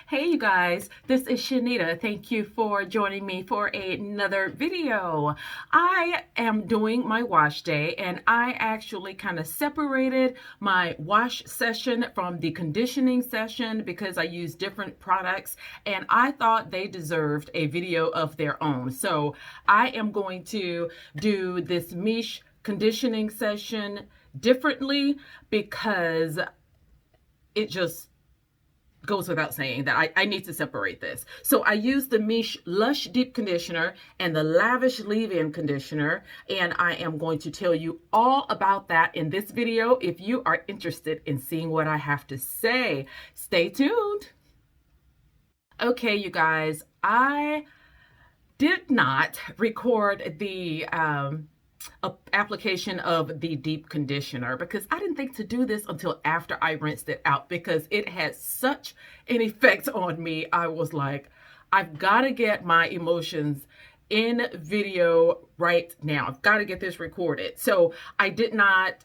Hey you guys, this is Shanita. Thank you for joining me for another video. I am doing my wash day and I actually kind of separated my wash session from the conditioning session because I use different products and I thought they deserved a video of their own. So I am going to do this Miche conditioning session differently because it just goes without saying that I need to separate this. So I use the Miche Lush Deep Conditioner and the Lavish Leave-In Conditioner, and I am going to tell you all about that in this video. If you are interested in seeing what I have to say, stay tuned. Okay, you guys, I did not record the application of the deep conditioner because I didn't think to do this until after I rinsed it out because it had such an effect on me. I was like, I've got to get my emotions in video right now. I've got to get this recorded. So I did not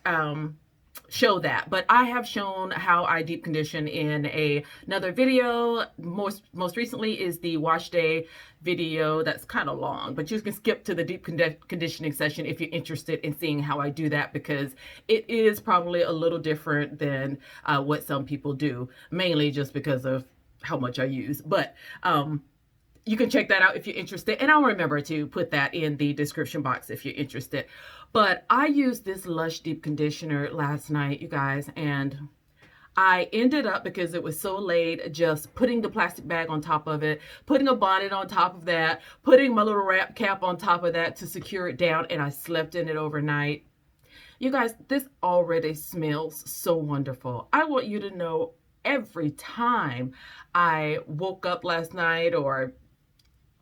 show that, but I have shown how I deep condition in another video. Most recently is the wash day video. That's kind of long, but you can skip to the deep conditioning session if you're interested in seeing how I do that, because it is probably a little different than what some people do, mainly just because of how much I use. But you can check that out if you're interested. And I'll remember to put that in the description box if you're interested. But I used this Lush Deep Conditioner last night, you guys, and I ended up, because it was so late, just putting the plastic bag on top of it, putting a bonnet on top of that, putting my little wrap cap on top of that to secure it down, and I slept in it overnight. You guys, this already smells so wonderful. I want you to know every time I woke up last night or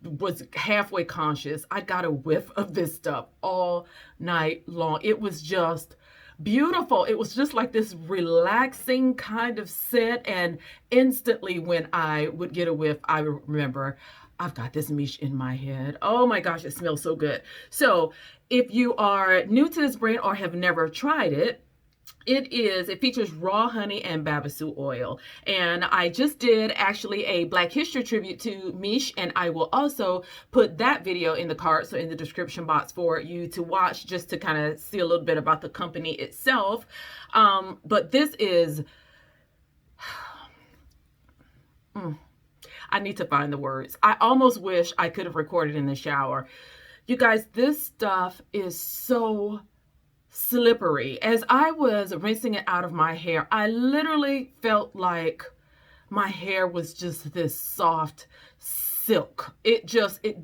was halfway conscious, I got a whiff of this stuff all night long. It was just beautiful. It was just like this relaxing kind of scent, and instantly when I would get a whiff, I remember I've got this Miche in my head. Oh my gosh, it smells so good. So if you are new to this brand or have never tried it, it features raw honey and babasu oil. And I just did actually a Black History tribute to Miche, and I will also put that video in the card, so in the description box for you to watch, just to kind of see a little bit about the company itself. But this is, I need to find the words. I almost wish I could have recorded in the shower. You guys, this stuff is so slippery. As I was rinsing it out of my hair, I literally felt like my hair was just this soft silk. It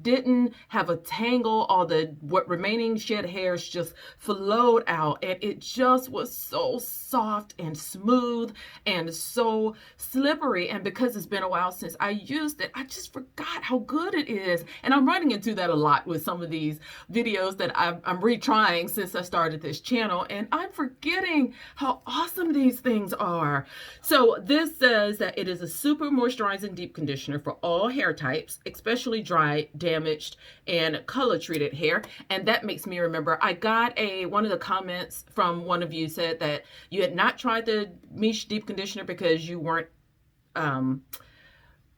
didn't have a tangle. All the remaining shed hairs just flowed out, and it just was so soft and smooth and so slippery. And because it's been a while since I used it, I just forgot how good it is. And I'm running into that a lot with some of these videos that I'm retrying since I started this channel, and I'm forgetting how awesome these things are. So this says that it is a super moisturizing deep conditioner for all hair types, especially dry, damaged, and color treated hair. And that makes me remember, I got one of the comments from one of you said that you had not tried the Miche deep conditioner because you weren't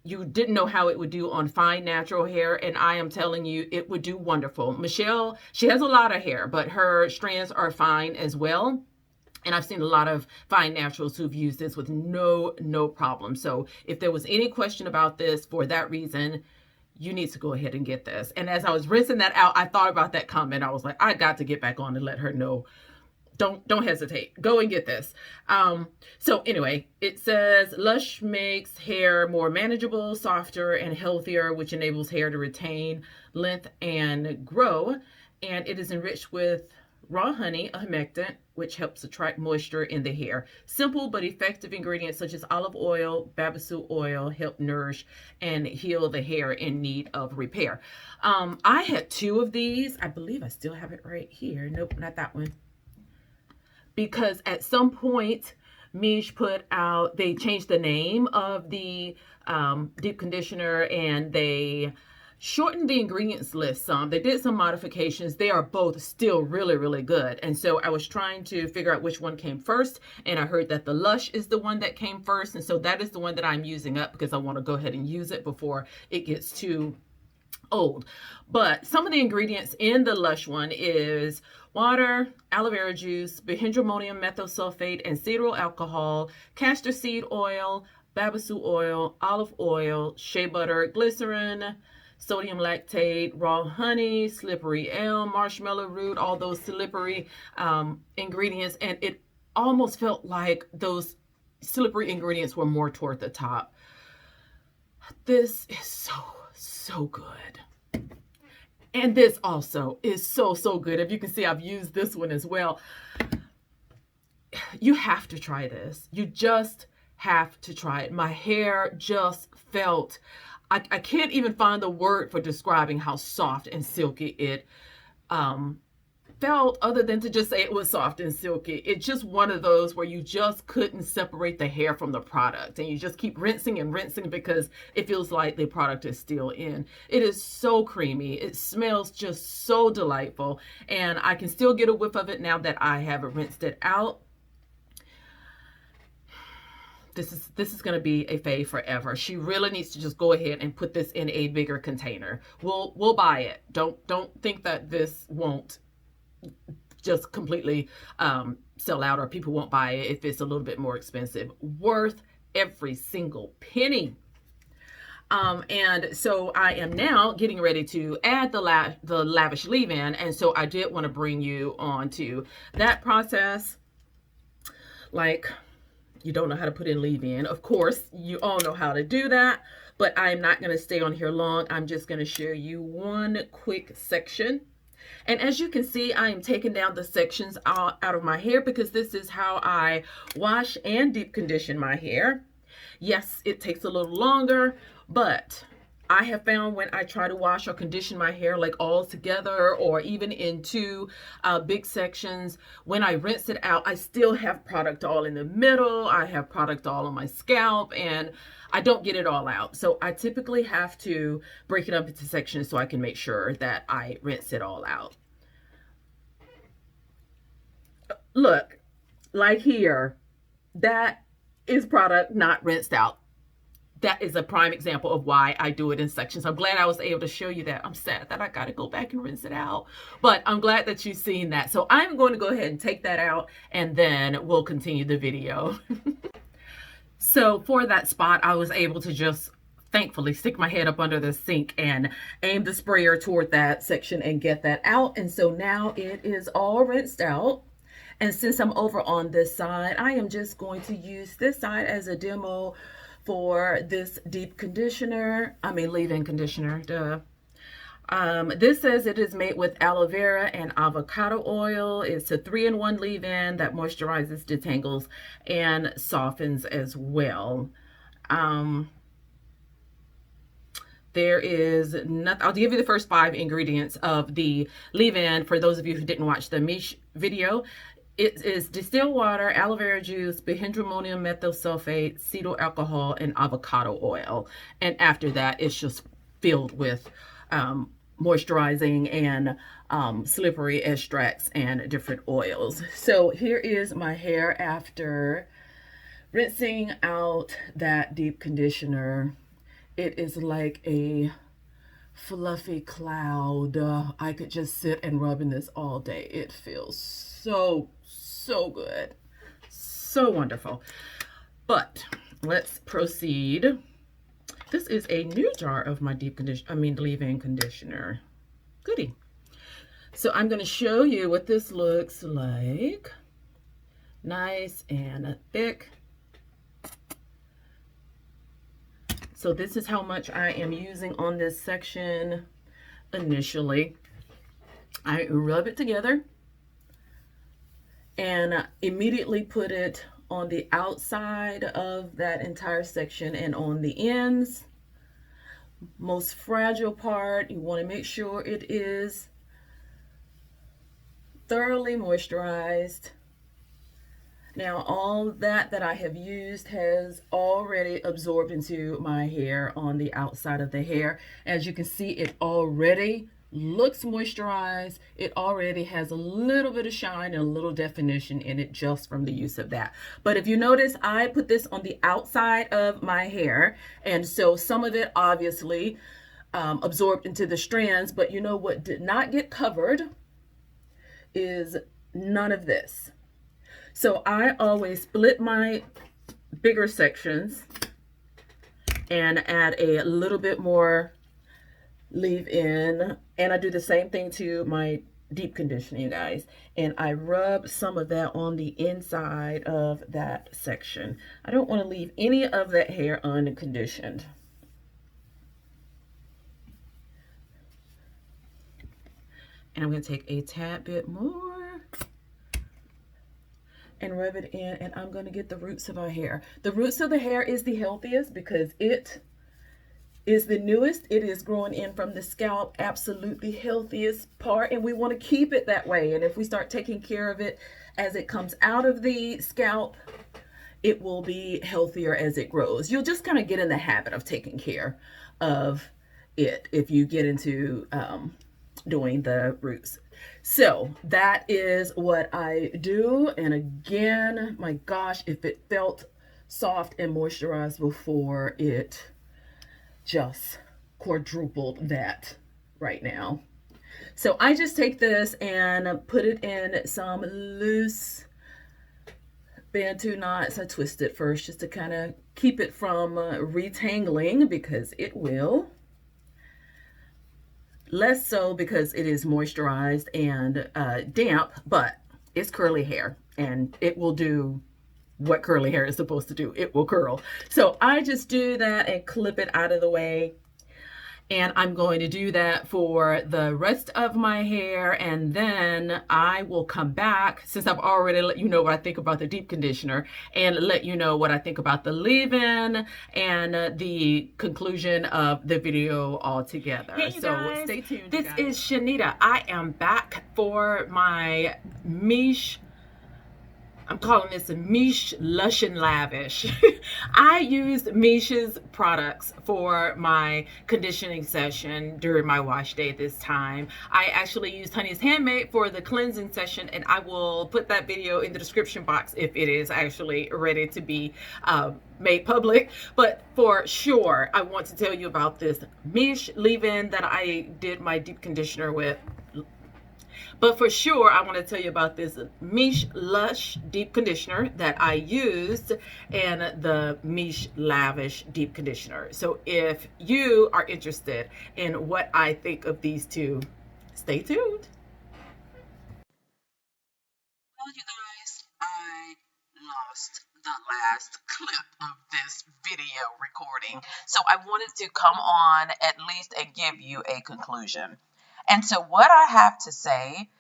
you didn't know how it would do on fine natural hair, and I am telling you, it would do wonderful. Michelle, she has a lot of hair, but her strands are fine as well. And I've seen a lot of fine naturals who've used this with no problem. So if there was any question about this for that reason, you need to go ahead and get this. And as I was rinsing that out, I thought about that comment. I was like, I got to get back on and let her know. Don't hesitate. Go and get this. So anyway, it says Lush makes hair more manageable, softer, and healthier, which enables hair to retain length and grow. And it is enriched with raw honey, a humectant, which helps attract moisture in the hair. Simple but effective ingredients such as olive oil, babasu oil help nourish and heal the hair in need of repair. I had 2 of these. I believe I still have it right here. Nope, not that one. Because at some point, Miche they changed the name of the deep conditioner, and they shortened the ingredients list some. They did some modifications. They are both still really, really good. And so I was trying to figure out which one came first. And I heard that the Lush is the one that came first. And so that is the one that I'm using up because I want to go ahead and use it before it gets too old. But some of the ingredients in the Lush one is water, aloe vera juice, bihydramonium methylsulfate and cetyl alcohol, castor seed oil, babasu oil, olive oil, shea butter, glycerin, sodium lactate, raw honey, slippery elm, marshmallow root, all those slippery ingredients. And it almost felt like those slippery ingredients were more toward the top. This is so good. And this also is so good. If you can see, I've used this one as well. You have to try this. You just have to try it. My hair just felt, I can't even find the word for describing how soft and silky it felt, other than to just say it was soft and silky. It's just one of those where you just couldn't separate the hair from the product, and you just keep rinsing and rinsing because it feels like the product is still in. It is so creamy. It smells just so delightful, and I can still get a whiff of it now that I have rinsed it out. This is going to be a fave forever. She really needs to just go ahead and put this in a bigger container. We'll buy it. Don't think that this won't just completely sell out, or people won't buy it if it's a little bit more expensive. Worth every single penny. And so I am now getting ready to add the Lavish leave-in, and so I did want to bring you on to that process. Like, you don't know how to put in leave-in. Of course, you all know how to do that, but I'm not going to stay on here long. I'm just going to share you one quick section. And as you can see, I am taking down the sections out of my hair because this is how I wash and deep condition my hair. Yes, it takes a little longer, but I have found when I try to wash or condition my hair like all together or even in two big sections, when I rinse it out, I still have product all in the middle. I have product all on my scalp, and I don't get it all out. So I typically have to break it up into sections so I can make sure that I rinse it all out. Look, like here, that is product not rinsed out. That is a prime example of why I do it in sections. I'm glad I was able to show you that. I'm sad that I got to go back and rinse it out, but I'm glad that you've seen that. So I'm going to go ahead and take that out, and then we'll continue the video. So for that spot, I was able to just thankfully stick my head up under the sink and aim the sprayer toward that section and get that out. And so now it is all rinsed out. And since I'm over on this side, I am just going to use this side as a demo for this deep conditioner. I mean, leave-in conditioner, duh. This says it is made with aloe vera and avocado oil. It's a 3-in-1 leave-in that moisturizes, detangles, and softens as well. There is nothing. I'll give you the first 5 ingredients of the leave-in for those of you who didn't watch the Miche video. It is distilled water, aloe vera juice, bihydramonium methylsulfate, cetyl alcohol, and avocado oil. And after that, it's just filled with moisturizing and slippery extracts and different oils. So here is my hair after rinsing out that deep conditioner. It is like a fluffy cloud. I could just sit and rub in this all day. It feels so good, so wonderful. But let's proceed. This is a new jar of my leave-in conditioner. Goody. So I'm going to show you what this looks like. Nice and thick. So this is how much I am using on this section initially. I rub it together and immediately put it on the outside of that entire section and on the ends. Most fragile part, you want to make sure it is thoroughly moisturized. Now, all that I have used has already absorbed into my hair on the outside of the hair. As you can see, it already looks moisturized. It already has a little bit of shine and a little definition in it just from the use of that. But if you notice, I put this on the outside of my hair, and so some of it obviously absorbed into the strands. But you know what did not get covered is none of this. So I always split my bigger sections and add a little bit more leave in. And I do the same thing to my deep conditioning, guys. And I rub some of that on the inside of that section. I don't want to leave any of that hair unconditioned. And I'm going to take a tad bit more and rub it in, and I'm going to get the roots of our hair. The roots of the hair is the healthiest because it is the newest. It is growing in from the scalp, absolutely healthiest part, and we want to keep it that way. And if we start taking care of it as it comes out of the scalp, it will be healthier as it grows. You'll just kind of get in the habit of taking care of it if you get into doing the roots. So that is what I do. And again, my gosh, if it felt soft and moisturized before, it just quadrupled that right now. So I just take this and put it in some loose bantu knots. I twist it first just to kind of keep it from retangling, because it will. Less so because it is moisturized and damp, but it's curly hair and it will do what curly hair is supposed to do. It will curl. So I just do that and clip it out of the way. And I'm going to do that for the rest of my hair. And then I will come back, since I've already let you know what I think about the deep conditioner, and let you know what I think about the leave-in and the conclusion of the video altogether. Hey, so guys, stay tuned. This is Shanita. I am back for my Miche. I'm calling this a Miche Lush and Lavish. I used Miche's products for my conditioning session during my wash day this time. I actually used Honey's Handmade for the cleansing session, and I will put that video in the description box if it is actually ready to be made public. But for sure, I want to tell you about this Miche leave-in that I did my deep conditioner with. But for sure, I want to tell you about this Miche Lush deep conditioner that I used and the Miche Lavish deep conditioner. So if you are interested in what I think of these two, stay tuned. Well, you guys, I lost the last clip of this video recording. So I wanted to come on at least and give you a conclusion. And so what I have to say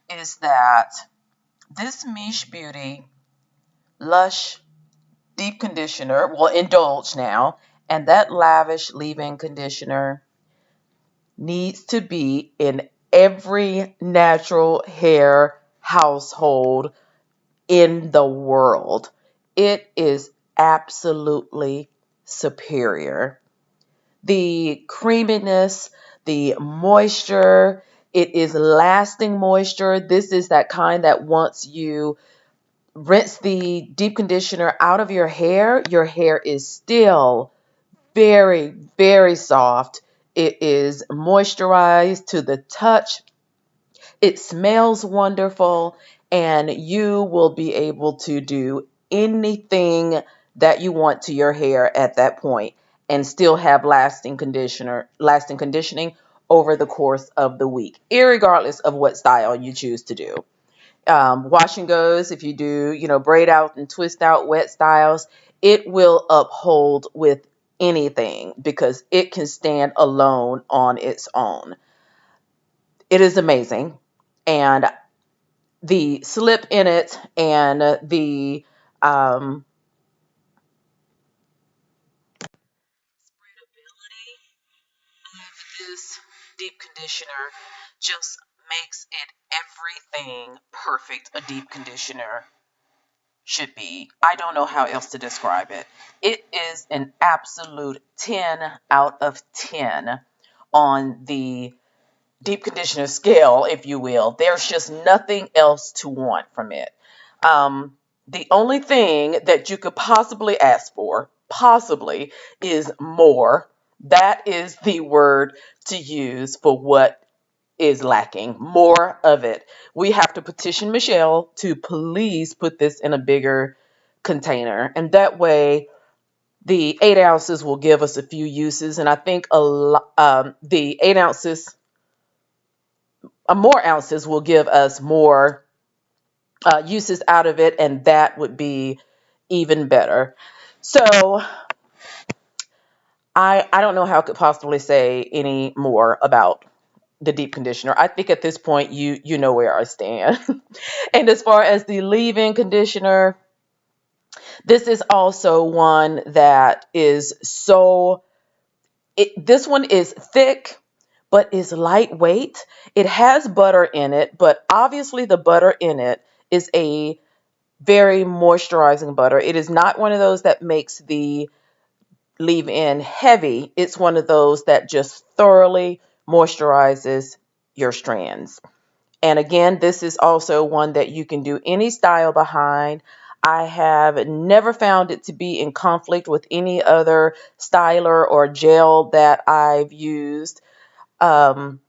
is that this Miche Beauty Lush deep conditioner, well, Indulge now, and that Lavish leave-in conditioner needs to be in every natural hair household in the world. It is absolutely superior. The creaminess, the moisture, it is lasting moisture. This is that kind that once you rinse the deep conditioner out of your hair is still very, very soft. It is moisturized to the touch. It smells wonderful, and you will be able to do anything that you want to your hair at that point and still have lasting conditioning over the course of the week, irregardless of what style you choose to do. Wash and goes, if you do, braid out and twist out wet styles, it will uphold with anything because it can stand alone on its own. It is amazing. And the slip in it and the spreadability of this deep conditioner just makes it everything perfect a deep conditioner should be. I don't know how else to describe it. It is an absolute 10 out of 10 on the deep conditioner scale, if you will. There's just nothing else to want from it. The only thing that you could possibly ask for, possibly, is more. That is the word to use for what is lacking. More of it. We have to petition Michelle to please put this in a bigger container. And that way, the 8 ounces will give us a few uses. And I think the 8 ounces, more ounces will give us more uses out of it. And that would be even better. So I don't know how I could possibly say any more about the deep conditioner. I think at this point you know where I stand. And as far as the leave-in conditioner, this is also one that is this one is thick but is lightweight. It has butter in it, but obviously the butter in it is a very moisturizing butter. It is not one of those that makes the leave-in heavy. It's one of those that just thoroughly moisturizes your strands. And again, this is also one that you can do any style behind. I have never found it to be in conflict with any other styler or gel that I've used. Um,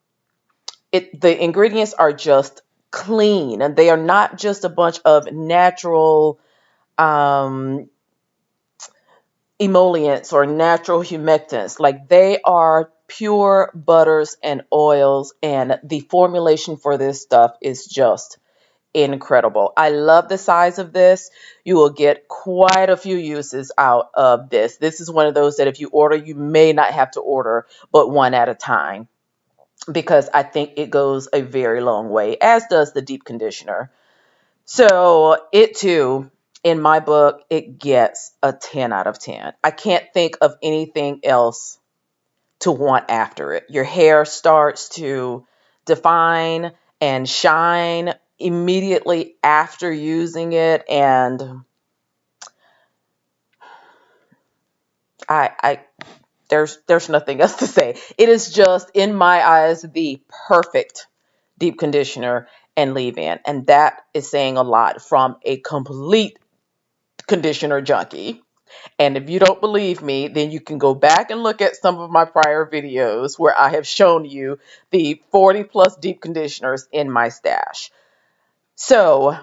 the ingredients are just clean, and they are not just a bunch of natural um, emollients or natural humectants. Like, they are pure butters and oils, and the formulation for this stuff is just incredible. I love the size of this. You will get quite a few uses out of this. This is one of those that if you order, you may not have to order but one at a time, because I think it goes a very long way, as does the deep conditioner. So it too, in my book, it gets a 10 out of 10. I can't think of anything else to want after it. Your hair starts to define and shine immediately after using it, and I there's nothing else to say. It is just, in my eyes, the perfect deep conditioner and leave-in, and that is saying a lot from a complete conditioner junkie. And if you don't believe me, then you can go back and look at some of my prior videos where I have shown you the 40 plus deep conditioners in my stash. So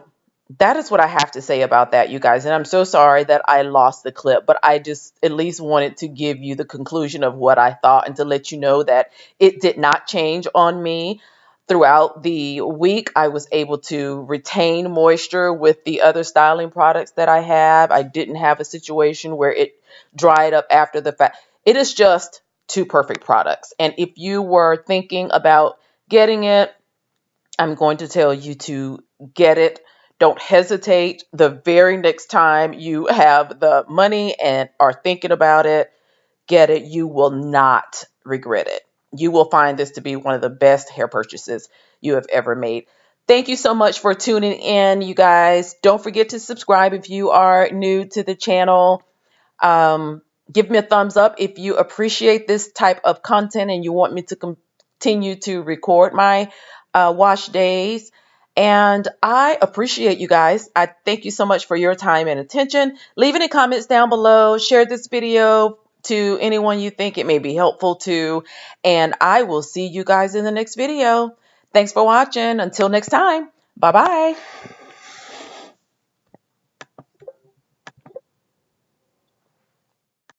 that is what I have to say about that, you guys. And I'm so sorry that I lost the clip, but I just at least wanted to give you the conclusion of what I thought and to let you know that it did not change on me. Throughout the week, I was able to retain moisture with the other styling products that I have. I didn't have a situation where it dried up after the fact. It is just two perfect products. And if you were thinking about getting it, I'm going to tell you to get it. Don't hesitate. The very next time you have the money and are thinking about it, get it. You will not regret it. You will find this to be one of the best hair purchases you have ever made. Thank you so much for tuning in, you guys. Don't forget to subscribe if you are new to the channel. Give me a thumbs up if you appreciate this type of content and you want me to continue to record my wash days. And I appreciate you guys. I thank you so much for your time and attention. Leave any comments down below. Share this video to anyone you think it may be helpful to. And I will see you guys in the next video. Thanks for watching. Until next time. Bye-bye.